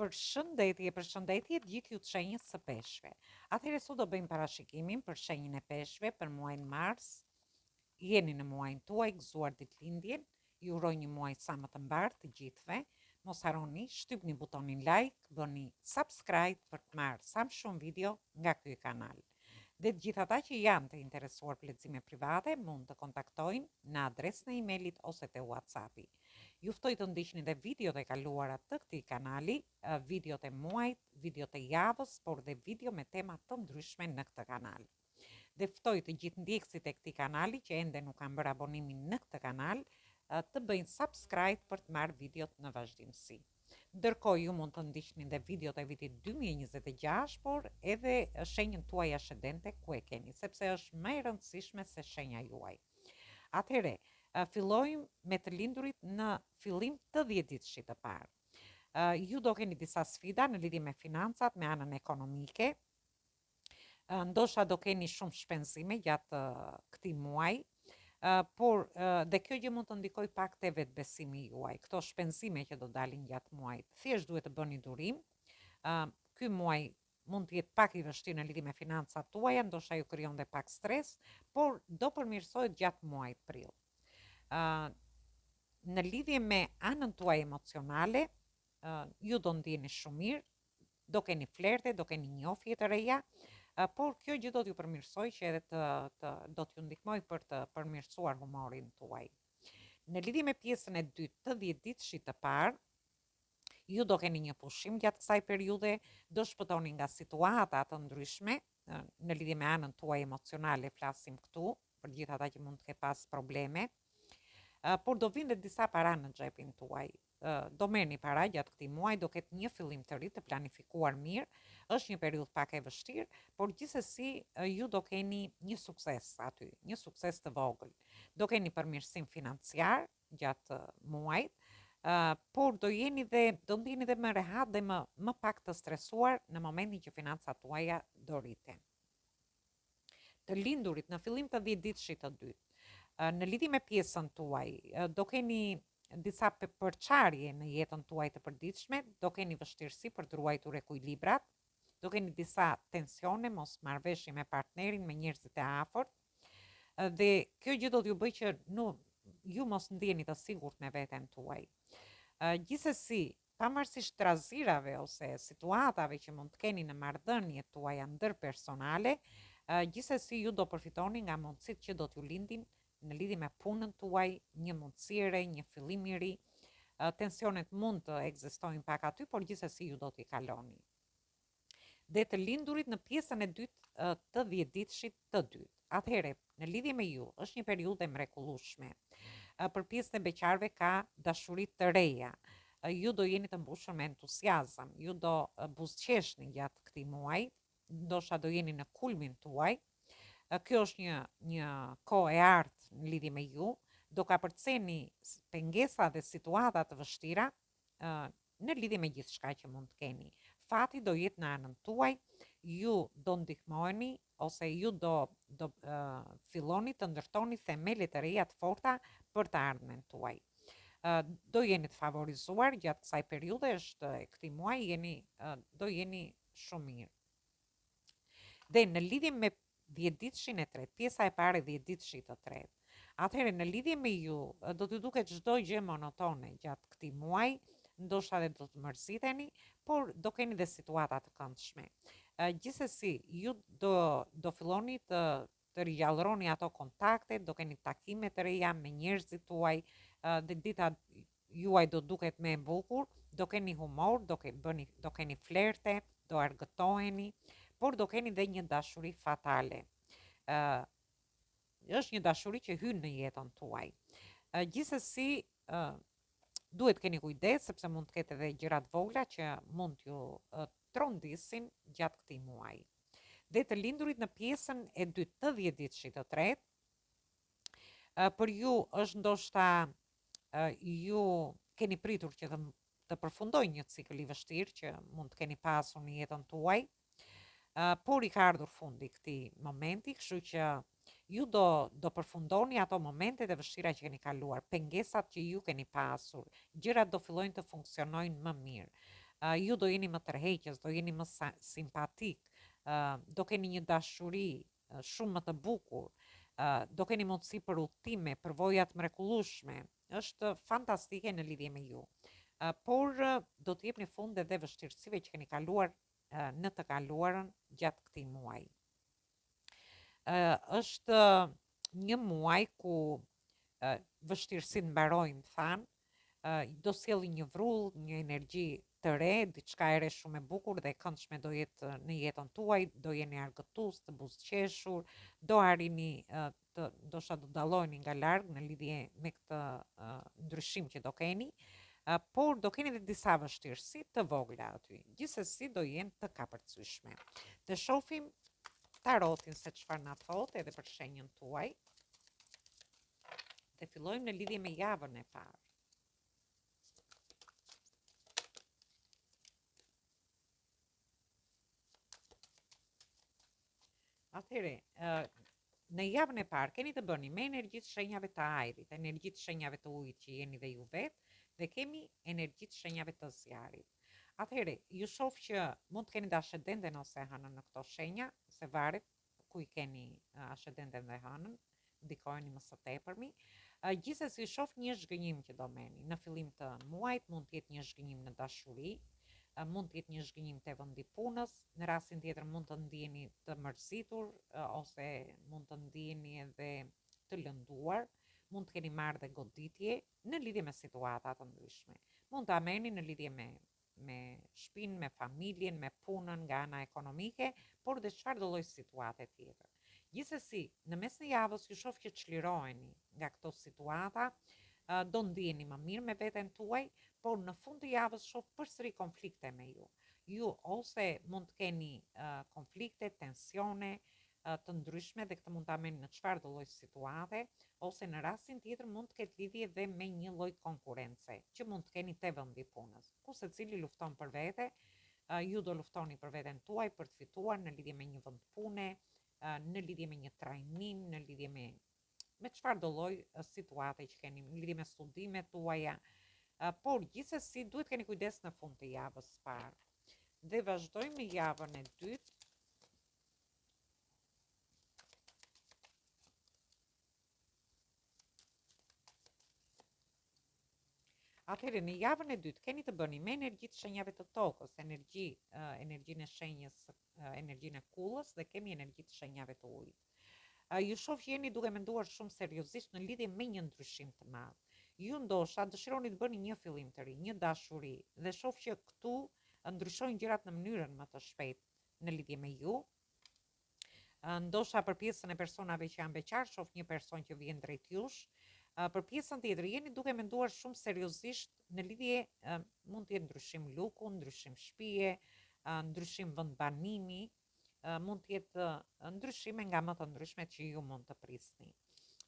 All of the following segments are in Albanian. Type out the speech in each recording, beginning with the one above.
Përshëndetje gjithë ju të shenjës së peshqve. Atëherë sot do bëjmë parashikimin për shenjën e peshqve për muajin mars. Jeni në muajin tuaj, gëzuar ditëlindjen. Ju uroj një muaj sa më të mbar të gjithëve. Mos harroni, shtypni butonin like, bëni subscribe për të marrë sa më shumë video nga ky kanal. Dhe të gjithë ata që janë të interesuar për lexime private mund të kontaktojnë në adresën e emailit ose te WhatsAppi. Ju ftoj të ndiqni dhe videot e kaluara të këtij kanali, videot e muajit, videot e javës, por dhe video me tema të ndryshme në këtë kanal. Dhe ftoj të gjithë ndjekësit e këtij kanali që ende nuk kanë bërë abonimin në këtë kanal, të bëjnë subscribe për të marrë videot në vazhdimsi. Ndërkohë ju mund të ndiqni dhe videot e vitit 2026, por edhe shenjën tuaj ascendente ku e keni, sepse është më e rëndësishme se shenja juaj. Atëherë, fillojmë me të lindurit në fillim të 10 ditësh të parë. Ju do keni disa sfida në lidhje me financat, me anën ekonomike. Ndoshta do keni shumë shpenzime gjatë këtij muaji, por dhe kjo gjë mund të ndikoj pak te vetbesimi juaj. Këto shpenzime që do dalin gjatë muajit, thjesht duhet të bëni durim. Ky muaj mund të jetë pak i vështirë në lidhje me financat tuaja, ndoshta ju krijon dhe pak stres, por do përmirësohet gjatë muajit prill. Në lidhje me anën tuaj emocionale, ju do ndjeni shumë mirë, do keni flerte, do keni njohje të reja, por kjo gjë do t'ju përmirësoj që edhe do t'ju ndihmoj për të përmirësuar humorin tuaj. Në lidhje me pjesën e dytë të 10 ditësh të parë, ju do keni një pushim gjatë kësaj periudhe, do shpëtoni nga situata të ndryshme në lidhje me anën tuaj emocionale, flasim këtu për gjithë ata që mund të kenë pas probleme. Por do vinë dhe disa para në xhepin tuaj. Do merrni para gjatë këtij muaji, do ketë një fillim të ri të planifikuar mirë. Është një periudhë pak e vështirë, por gjithsesi ju do keni një sukses aty, një sukses të vogël. Do keni përmirësim financiar gjatë muajit, por do ndjeni dhe më rehat dhe më pak të stresuar në momentin që financat tuaja do rriten. Të lindurit në fillim të 10 ditësh të dytë, në lidhje me pjesën tuaj, do keni disa përçarje në jetën tuaj të përditshme, do keni vështirësi për të ruajtur ekuilibrat, do keni disa tensione, mos marrëveshje me partnerin, me njerëzit e afërt, dhe kjo gjë do t'ju bëjë që ju mos ndjeni të sigurt me veten tuaj. Gjithsesi, pavarësisht trazirave ose situatave që mund të keni në marrëdhëniet tuaja ndërpersonale, gjithsesi ju do përfitoni nga mundësitë që do t'ju lindin në lidhje me punën tuaj, një mundësi e re, një fillim i ri. Tensionet mund të ekzistojnë pak aty, por gjithsesi ju do t'i kaloni. Dhe të lindurit në pjesën e dytë të 10 ditësh të dytë. Atëherë, në lidhje me ju, është një periudhë e mrekullueshme. Për pjesën e beqarëve ka dashuri të reja. Ju do jeni të mbushur me entuziazëm, ju do buzëqeshni gjatë këtij muaji, ndoshta do jeni në kulmin tuaj. Kjo është një kohë e artë në lidhje me ju, do ka përceni pengesa dhe situata të vështira në lidhje me gjithçka që mund të keni. Fati do jetë në anën tuaj, ju do ndihmoheni ose ju do filloni të ndërtoni themelet e reja të forta për të ardhmen tuaj. Do jeni të favorizuar gjatë kësaj periudhe, këtij muaji do jeni shumë mirë. Dhe në lidhje me 10 ditëshin e tretë, pjesa e parë e 10 ditëshit të tretë. Atëherë në lidhje me ju, do t'ju duket çdo gjë monotone gjatë këtij muaji, ndoshta edhe do të mërziteni, por do keni dhe situata të këndshme. Gjithsesi, ju do filloni të rigjallëroni ato kontakte, do keni takime të reja me njerëzit tuaj, dhe dita juaj do duket më e bukur, do keni humor, do keni flerte, do argëtoheni, por do keni dhe një dashuri fatale. Është një dashuri që hyn në jetën tuaj. Gjithsesi, duhet keni kujdes sepse mund të ketë edhe gjëra të vogla që mund t'ju trondisin gjatë këtij muaji. Dhe të lindurit në pjesën e dytë të 10 ditësh të tretë, për ju është ndoshta ju keni pritur që të përfundojnë një cikël i vështirë që mund të keni pasur në jetën tuaj, por i ka ardhur fundi këtij momenti, kështu që ju do përfundoni ato momentet e vështira që keni kaluar, pengesat që ju keni pasur, gjërat do fillojnë të funksionojnë më mirë. ju do jeni më tërheqës, do jeni më simpatik, do keni një dashuri shumë më të bukur, do keni mundësi për udhëtime, për vojat mrekullueshme. Është fantastike në lidhje me ju. Por do të jepni fund edhe vështirësive që keni kaluar në të kaluarën gjatë këtij muaji. Është një muaj ku vështirësitë mbarojnë, thanë, do sjelli një vrull, një energji të re, diçka e re shumë e bukur dhe e këndshme do jetë në jetën tuaj, do jeni argëtues, të buzëqeshur, do arrini të ndoshta do dalloheni nga larg në lidhje me këtë ndryshim që do keni, por do keni edhe disa vështirësi të vogla aty. Gjithsesi do jenë të kapërcyeshme. Të shohim tarotin se çfarë na thotë edhe për shenjën tuaj. Dhe fillojmë në lidhje me javën e parë. Atëhere, në javën e parë keni të bëni me energjitë shenjave të ajrit, energjitë shenjave të ujit që jeni dhe ju vetë, dhe kemi energjitë shenjave të zjarit. Atëhere, ju shoh që mund të keni dhe ascendenten ose hënën në këto shenja, se varet ku i keni ascendenten dhe hënën, ndikojnë më së tepërmi. Gjithsesi shoh një zhgënjim që do meni. Në fillim të muajit mund të jetë një zhgënjim në dashuri, mund të jetë një zhgënjim te vendi punës, në rastin tjetër mund të ndiheni të mërzitur ose mund të ndiheni edhe të lënduar, mund të keni marrë dhe goditje në lidhje me situata të ndryshme. Mund ta merrni në lidhje me shtëpinë, me familjen, me punën nga ana ekonomike, por dhe çfarë do lloj situate tjetër. Gjithsesi, në mes të javës ju shoh që çliroheni nga këto situata, do ndiheni më mirë me veten tuaj, por në fund të javës shoh përsëri konflikte me ju. Ju ose mund të keni konflikte, tensione të ndryshme dhe këtë mund ta merrni në çfarë do lloj situate, ose në rastin tjetër mund të ketë lidhje dhe me një lloj konkurrence që mund të keni te vendi punës. Ku secili lufton për vete, ju do luftoni për veten tuaj për të fituar në lidhje me një vend pune, në lidhje me një trajnim, në lidhje me çfarë do lloj situate që keni, në lidhje me studimet tuaja, por gjithsesi duhet keni kujdes në fund të javës së parë. Dhe vazhdojmë me javën e dytë. Atëherë në javën e dytë keni të bëni me energjitë shenjave të tokës, energjinë e shenjës, energjinë e kullës dhe kemi energjitë shenjave të ujit. Ju shoh që jeni duke menduar shumë seriozisht në lidhje me një ndryshim të madh. Ju ndoshta dëshironi të bëni një fillim të ri, një dashuri, dhe shoh që këtu ndryshojnë gjërat në mënyrën më të shpejtë në lidhje me ju. Ndoshta për pjesën e personave që janë beqar, shoh një person që vjen drejt jush. Për pjesën tjetër jeni duke menduar shumë seriozisht në lidhje, mund të jetë ndryshim luku, ndryshim shtëpie, ndryshim vendbanimi, mund të jetë ndryshime nga më të ndryshmet që ju mund të prisni.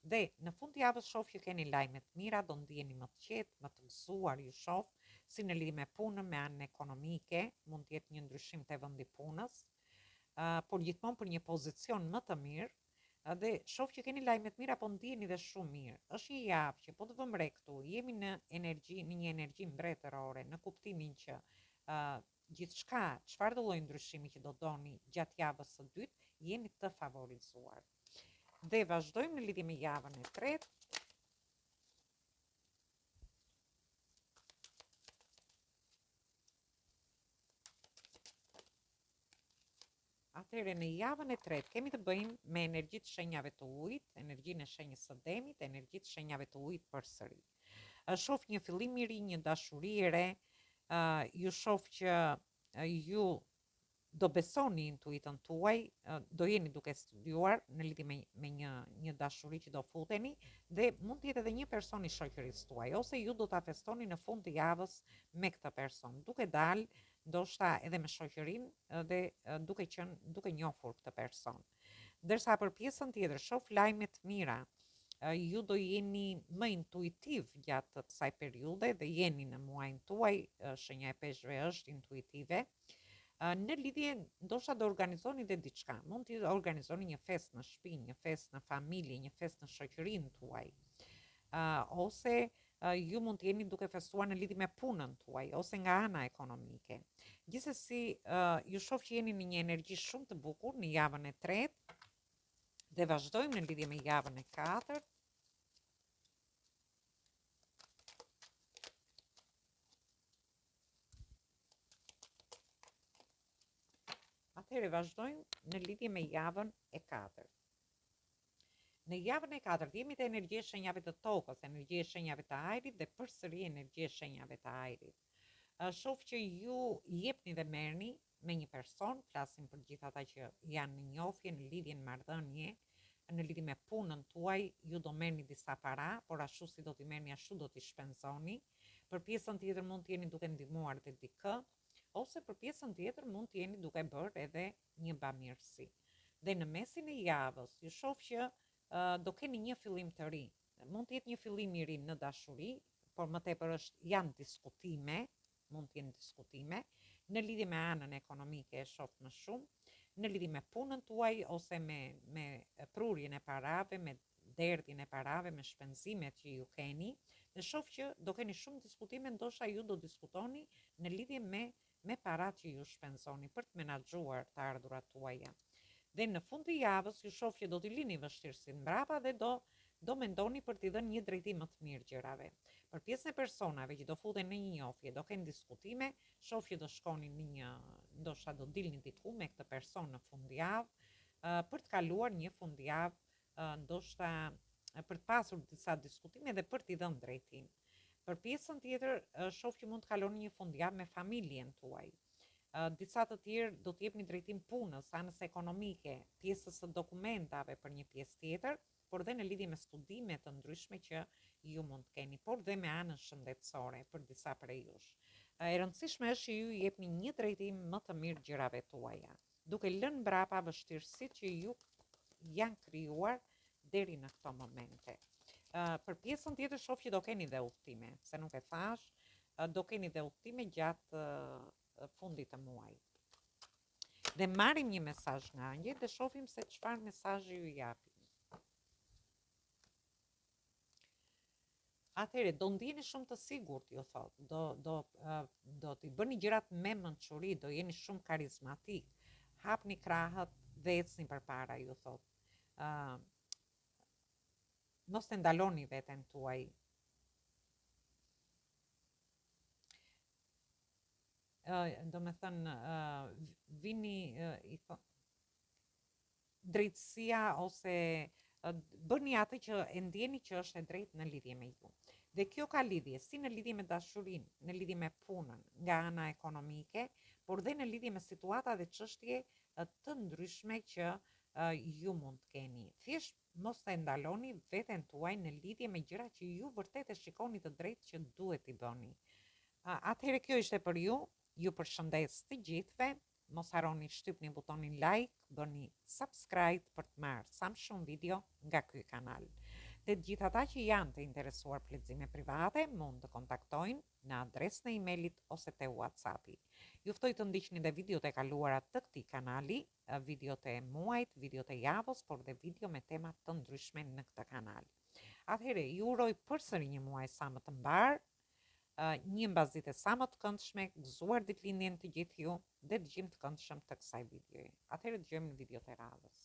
Dhe në fund të javës shoh që keni lajme të mira, do ndiheni më të qetë, më të gëzuar, ju shoh, si në lidhje me punën, me anën ekonomike, mund të jetë një ndryshim te vendi punës, por gjithmonë për një pozicion më të mirë, dhe shoh që keni lajme të mira, po ndiheni dhe shumë mirë. Është një javë që po të vëmë re këtu, jemi në një energji mbretërore, në kuptimin që gjithçka, çfarë do lloj ndryshimi që do doni gjatë javës së dytë, jeni të favorizuar. Dhe vazhdojmë në lidhje me javën e tretë. Atëherë në javën e tretë kemi të bëjmë me energjitë shenjave të ujit, energjinë e shenjës së demit, energjitë shenjave të ujit përsëri. Shoh një fillim i ri, një dashuri e re, ju shoh që ju do besoni intuitën tuaj, do jeni duke studiuar në lidhje me një dashuri që do futeni, dhe mund të jetë edhe një person i shoqërisë tuaj, ose ju do ta festoni në fund të javës me këtë person, duke dalë ndoshta edhe me shoqërinë dhe duke njohur këtë person. Ndërsa për pjesën tjetër shoh lajme të mira. Ju do jeni më intuitiv gjatë kësaj periudhe dhe jeni në muajin tuaj, shenja e peshqve është intuitive. Në lidhje ndoshta do organizoni dhe diçka. Mund të organizoni një festë në shtëpi, një festë në familje, një festë në shoqërinë tuaj. Ose ju mund të jeni duke festuar në lidhje me punën tuaj ose nga ana ekonomike. Gjithsesi, ju shoh që jeni në një energji shumë të bukur në javën e tretë dhe vazhdojmë në lidhje me javën e katërt. Atëherë vazhdojmë në lidhje me javën e katërt. Në javën e katërt jemi te energjia e shenjave të tokës, energjia e shenjave të ajrit dhe përsëri energjia e shenjave të ajrit. Shoh që ju jepni dhe merrni me një person, flasim për gjithë ata që janë në njohje, në lidhje, në marrëdhënie, në lidhje me punën tuaj, ju do merrni disa para, por ashtu si do t'i merrni ashtu do t'i shpenzoni. Për pjesën tjetër mund të jeni duke ndihmuar te dikë, ose për pjesën tjetër mund të jeni duke bërë edhe një bamirësi. Dhe në mesin e javës, ju shoh që do keni një fillim të ri. Mund të jetë një fillim i ri në dashuri, por më tepër janë diskutime, mund të jenë diskutime, në lidhje me anën ekonomike e shoh më shumë, në lidhje me punën tuaj ose me prurjen e parave, me derdhjen e parave, me shpenzimet që ju keni, dhe shoh që do keni shumë diskutime, ndoshta ju do diskutoni në lidhje me paratë që ju shpenzoni për të menaxhuar të ardhurat tuaja. Dhe në fund të javës ju shoh që do t'i lini vështirësinë mbrapa dhe do mendoni për t'i dhënë një drejtim më të mirë gjërave. Për pjesën e personave që do futen në një njohje, do kenë diskutime, shoh që do shkoni në një, ndoshta do dilni diku me këtë person në fundjavë për të kaluar një fundjavë ndoshta për të pasur disa diskutime dhe për t'i dhënë drejtim. Për pjesën tjetër shoh që mund të kaloni një fundjavë me familjen tuaj. Disa të tjerë do t'jepni drejtim punës, anës ekonomike, pjesës së dokumentave për një pjesë tjetër, por dhe në lidhje me studime të ndryshme që ju mund të keni, por dhe me anën shëndetësore për disa prej jush. E rëndësishme është që ju jepni një drejtim më të mirë gjërave tuaja, duke lënë mbrapa vështirësitë që ju janë krijuar deri në këto momente. Për pjesën tjetër shoh që do keni dhe udhtime, se nuk e thash, do keni dhe udhtime gjatë fundit të muajit. Dhe marrim një mesazh nga ëngjëjt dhe shohim se çfarë mesazhi ju japin. Atëherë do ndjeni shumë të sigurt, ju thot. Do t'i bëni gjërat me mençuri, do jeni shumë karizmatik. Hapni krahët dhe ecni përpara, ju thot. Mos të ndaloni veten tuaj. Do me thënë, vini drejtësia ose bëni atë që e ndjeni që është e drejtë në lidhje me ju. Dhe kjo ka lidhje si në lidhje me dashurinë, në lidhje me punën nga ana ekonomike, por dhe në lidhje me situata dhe çështje të ndryshme që ju mund të keni. Thjesht mos të ndaloni veten tuaj në lidhje me gjëra që ju vërtet e shikoni të drejtë që duhet t'i bëni. Atëherë kjo ishte për ju. Ju përshëndes të gjithëve, mos harroni shtypni butonin like, bëni subscribe për të marrë sa më shumë video nga ky kanal. Dhe të gjithë ata që janë të interesuar për lexime private mund të kontaktojnë në adresën e emailit ose te WhatsAppi. Ju ftoj të ndiqni dhe videot e kaluara të këtij kanali, videot e muajit, videot e javës, por dhe video me tema të ndryshme në këtë kanal. Atëherë, ju uroj përsëri një muaj sa më të mbar, një mbasditë sa më të këndshme, gëzuar ditëlindjen të gjithë ju dhe dëgjim të këndshëm të kësaj videoje. Atëherë dëgjojmë në videot e radhës.